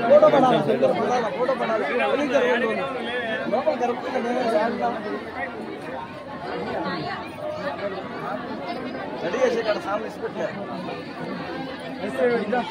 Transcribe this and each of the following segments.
Photo बना photo बना ready ऐसे कर सामने स्पीड है ऐसे इधर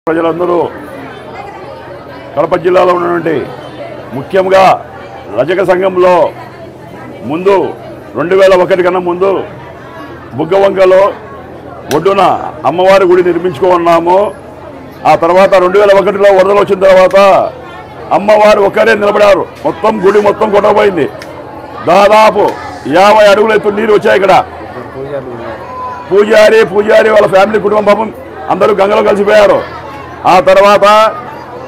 ప్రజలందరూ కడప జిల్లాలో ఉన్నటువంటి ముఖ్యంగా రజక సంఘంలో ముందు 2001 కన్నా ముందు బుగ్గవంకలో ఒడ్డున అమ్మవారి గుడి నిర్మించుకున్నాము. ఆ తర్వాత 2001లో వరదలు వచ్చిన తర్వాత అమ్మవారు ఒక్కరే నిలబడారు. మొత్తం గుడి మొత్తం కొట్టబోయింది. దాదాపు 50 అడుగుల ఎత్తు నీరు వచ్చాయి. ఇక్కడ పూజారి వాళ్ళ ఫ్యామిలీ కుటుంబం అందరూ గంగలో కలిసిపోయారు. ఆ తర్వాత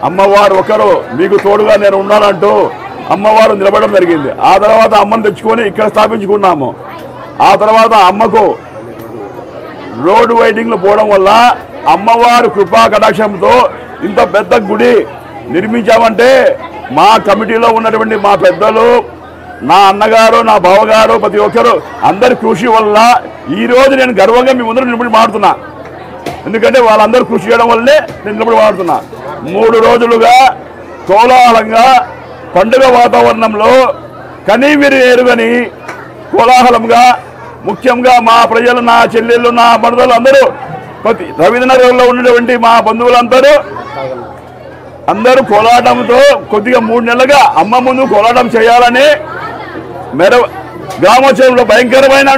అమ్మవారు ఒకరు మీకు తోడుగా నేను ఉన్నానంటూ అమ్మవారు నిలబడడం జరిగింది. ఆ తర్వాత అమ్మను తెచ్చుకొని ఇక్కడ స్థాపించుకున్నాము. ఆ తర్వాత అమ్మకు రోడ్డు వైడింగ్లు పోవడం వల్ల అమ్మవారు కృపా కటాక్షంతో ఇంత పెద్ద గుడి నిర్మించామంటే మా కమిటీలో ఉన్నటువంటి మా పెద్దలు, నా అన్నగారు, నా బావగారు, ప్రతి ఒక్కరు అందరి కృషి వల్ల ఈరోజు నేను గర్వంగా మీ ముందర నిలబడి మాడుతున్నా. ఎందుకంటే వాళ్ళందరూ కృషి చేయడం వల్లే నేను నిలబడి మాడుతున్నా. 3 రోజులుగా కోలాహలంగా పండుగ వాతావరణంలో కనీవిరి ఎరుగని కోలాహలంగా, ముఖ్యంగా మా ప్రజలు, నా చెల్లెళ్ళు, నా మరదలు అందరూ, ప్రతి రవీంద్రనగర్లో ఉన్నటువంటి మా బంధువులందరూ అందరూ కోలాటంతో కొద్దిగా 3 నెలలుగా అమ్మ ముందు కోలాటం చేయాలని గ్రామోత్సవంలో భయంకరమైన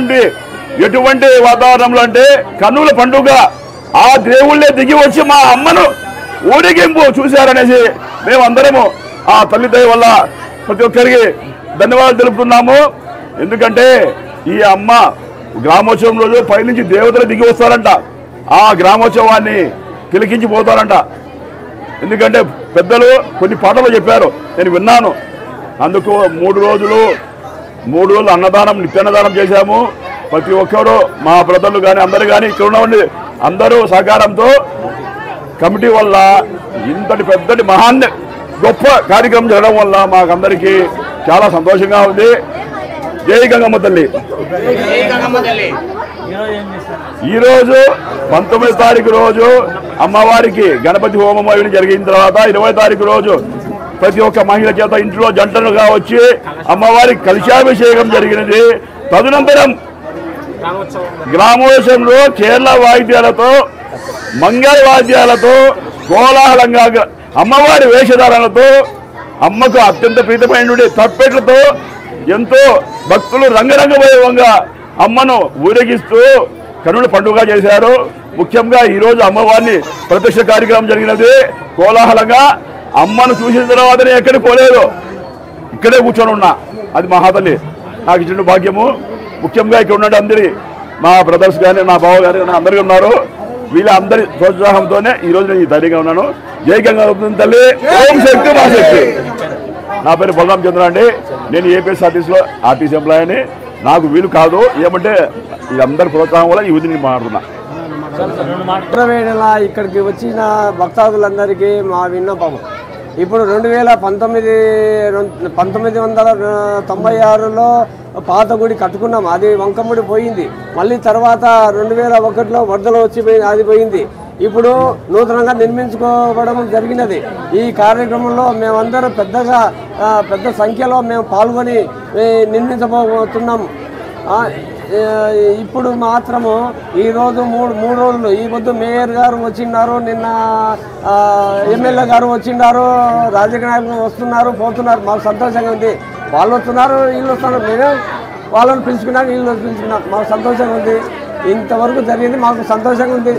ఎటువంటి వాతావరణంలో అంటే కన్నుల పండుగ ఆ దేవుళ్ళే దిగి వచ్చి మా అమ్మను ఊరేగింపు చూశారనేసి మేమందరము ఆ తల్లి దయ వల్ల ప్రతి ఒక్కరికి ధన్యవాదాలు తెలుపుతున్నాము. ఎందుకంటే ఈ అమ్మ గ్రామోత్సవం రోజు పైనుంచి దేవతలు దిగి వస్తారంట. ఆ గ్రామోత్సవాన్ని తిలకించిపోతారంట. ఎందుకంటే పెద్దలు కొన్ని పాటలు చెప్పారు, నేను విన్నాను. అందుకు 3 రోజులు అన్నదానం, నిత్యాన్నదానం చేశాము. ప్రతి ఒక్కరు మా బ్రదర్లు కానీ అందరు కానీ ఇక్కడ ఉన్నవండి అందరూ సహకారంతో కమిటీ వల్ల ఇంతటి పెద్దటి గొప్ప కార్యక్రమం జరగడం వల్ల మాకందరికీ చాలా సంతోషంగా ఉంది. జై గంగమ్మ తల్లి. ఈరోజు 19వ తారీఖు రోజు అమ్మవారికి గణపతి హోమం అవి జరిగిన తర్వాత 20వ తారీఖు రోజు ప్రతి ఒక్క మహిళ చేత ఇంట్లో జంటలుగా వచ్చి అమ్మవారికి కలశాభిషేకం జరిగినది. తదనంతరం గ్రామోత్సవంలో కేరళ వాయిద్యాలతో, మంగళ వాద్యాలతో, కోలాహలంగా అమ్మవారి వేషధారణలతో అమ్మకు అత్యంత ప్రీతమైనటువంటి తప్పెట్లతో ఎంతో భక్తులు రంగరంగ వైభవంగా అమ్మను ఊరేగిస్తూ కనుల పండుగ చేశారు. ముఖ్యంగా ఈరోజు అమ్మవారిని ప్రత్యక్ష కార్యక్రమం జరిగినది కోలాహలంగా. అమ్మను చూసిన తర్వాత నేను ఎక్కడికి పోలేదు, ఇక్కడే కూర్చొని ఉన్నా. అది మహాతల్లి నాకు ఇచ్చిన భాగ్యము. ముఖ్యంగా ఇక్కడ ఉన్న అందరి మా బ్రదర్స్ కానీ మా బావ గారు అందరికీ ఉన్నారు. వీళ్ళందరి ప్రోత్సాహంతోనే ఈరోజు నేను ఈ ధైర్యంగా ఉన్నాను. జై గంగా తల్లి, ఓం శక్తి మా శక్తి. నా పేరు బలరాం చంద్ర అండి. నేను ఏపీఎస్ఆర్టీసీలో ఆర్టీసీ ఎంప్లాయీని. నాకు వీలు కాదు ఏమంటే వీళ్ళందరి ప్రోత్సాహం వల్ల ఈ విధిని మాట్లాడుతున్నా. ఇక్కడికి వచ్చిన భక్తాదులందరికీ మా విన్నపం, ఇప్పుడు 1996లో పాత గుడి కట్టుకున్నాం, అది వంకముడి పోయింది. మళ్ళీ తర్వాత 2001లో వరదలు వచ్చి అది పోయింది. ఇప్పుడు నూతనంగా నిర్మించుకోవడం జరిగినది. ఈ కార్యక్రమంలో మేమందరం పెద్ద సంఖ్యలో మేము పాల్గొని నిర్మించబోతున్నాము. ఇప్పుడు మాత్రము ఈరోజు మూడు రోజులు ఈ పొద్దు మేయర్ గారు వచ్చిన్నారు, నిన్న ఎమ్మెల్యే గారు వచ్చిన్నారు, రాజకీయ నాయకులు వస్తున్నారు పోతున్నారు. మాకు సంతోషంగా ఉంది. వాళ్ళు వస్తున్నారు వీళ్ళు వస్తున్నారు, మేమే వాళ్ళని పిలుచుకున్నాం వీళ్ళు పిలుచుకున్నాం. మాకు సంతోషంగా ఉంది. ఇంతవరకు జరిగింది మాకు సంతోషంగా ఉంది.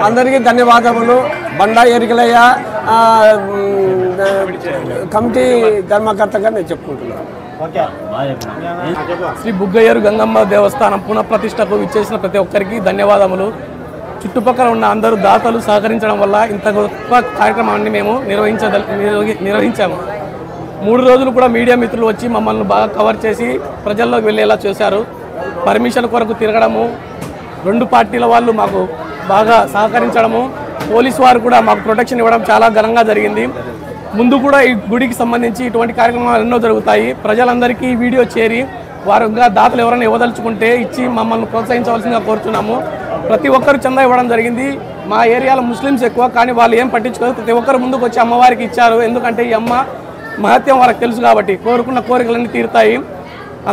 అందరికీ ధన్యవాదములు. బండా ఎరికలయ్య కమిటీ ధర్మకర్తగా నేను చెప్పుకుంటున్నాను. శ్రీ బుగ్గయ్యరు గంగమ్మ దేవస్థానం పునఃప్రతిష్టకు విచ్చేసిన ప్రతి ఒక్కరికి ధన్యవాదములు. చుట్టుపక్కల ఉన్న అందరూ దాతలు సహకరించడం వల్ల ఇంత గొప్ప కార్యక్రమాన్ని మేము నిర్వహించాము. 3 రోజులు కూడా మీడియా మిత్రులు వచ్చి మమ్మల్ని బాగా కవర్ చేసి ప్రజల్లోకి వెళ్ళేలా చేశారు. పర్మిషన్ కొరకు తిరగడము, 2 పార్టీల వాళ్ళు మాకు బాగా సహకరించడము, పోలీసు వారు కూడా మాకు ప్రొటెక్షన్ ఇవ్వడం చాలా ఘనంగా జరిగింది. ముందు కూడా ఈ గుడికి సంబంధించి ఇటువంటి కార్యక్రమాలు ఎన్నో జరుగుతాయి. ప్రజలందరికీ వీడియో చేరి వారుగా దాతలు ఎవరైనా ఇవ్వదలుచుకుంటే ఇచ్చి మమ్మల్ని ప్రోత్సహించవలసిందిగా కోరుతున్నాము. ప్రతి ఒక్కరు చందా ఇవ్వడం జరిగింది. మా ఏరియాలో ముస్లిమ్స్ ఎక్కువ, కానీ వాళ్ళు ఏం పట్టించుకోరు. ప్రతి ఒక్కరు ముందుకు వచ్చి అమ్మవారికి ఇచ్చారు. ఎందుకంటే ఈ అమ్మ మహత్యం వారికి తెలుసు కాబట్టి కోరుకున్న కోరికలన్నీ తీరుతాయి.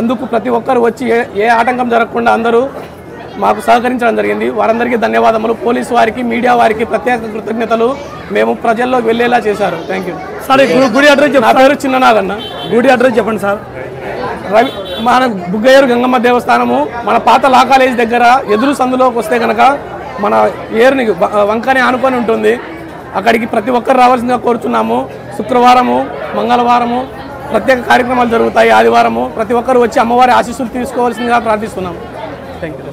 అందుకు ప్రతి ఒక్కరు వచ్చి ఏ ఆటంకం జరగకుండా అందరూ మాకు సహకరించడం జరిగింది. వారందరికీ ధన్యవాదములు. పోలీసు వారికి, మీడియా వారికి ప్రత్యేక కృతజ్ఞతలు. మేము ప్రజల్లోకి వెళ్ళేలా చేశారు. Thank you sir. గుడి అడ్రస్ నా పేరు చిన్ననాగన్న. గుడి అడ్రస్ చెప్పండి సార్. మన బుగ్గయ్యరు గంగమ్మ దేవస్థానము మన పాత లా కాలేజ్ దగ్గర ఎదురు సందులోకి వస్తే కనుక మన ఏరుని వంకని ఆనుకొని ఉంటుంది. అక్కడికి ప్రతి ఒక్కరు రావాల్సిందిగా కోరుతున్నాము. శుక్రవారము, మంగళవారము ప్రత్యేక కార్యక్రమాలు జరుగుతాయి. ఆదివారము ప్రతి ఒక్కరు వచ్చి అమ్మవారి ఆశీస్సులు తీసుకోవాల్సిందిగా ప్రార్థిస్తున్నాము. Thank you.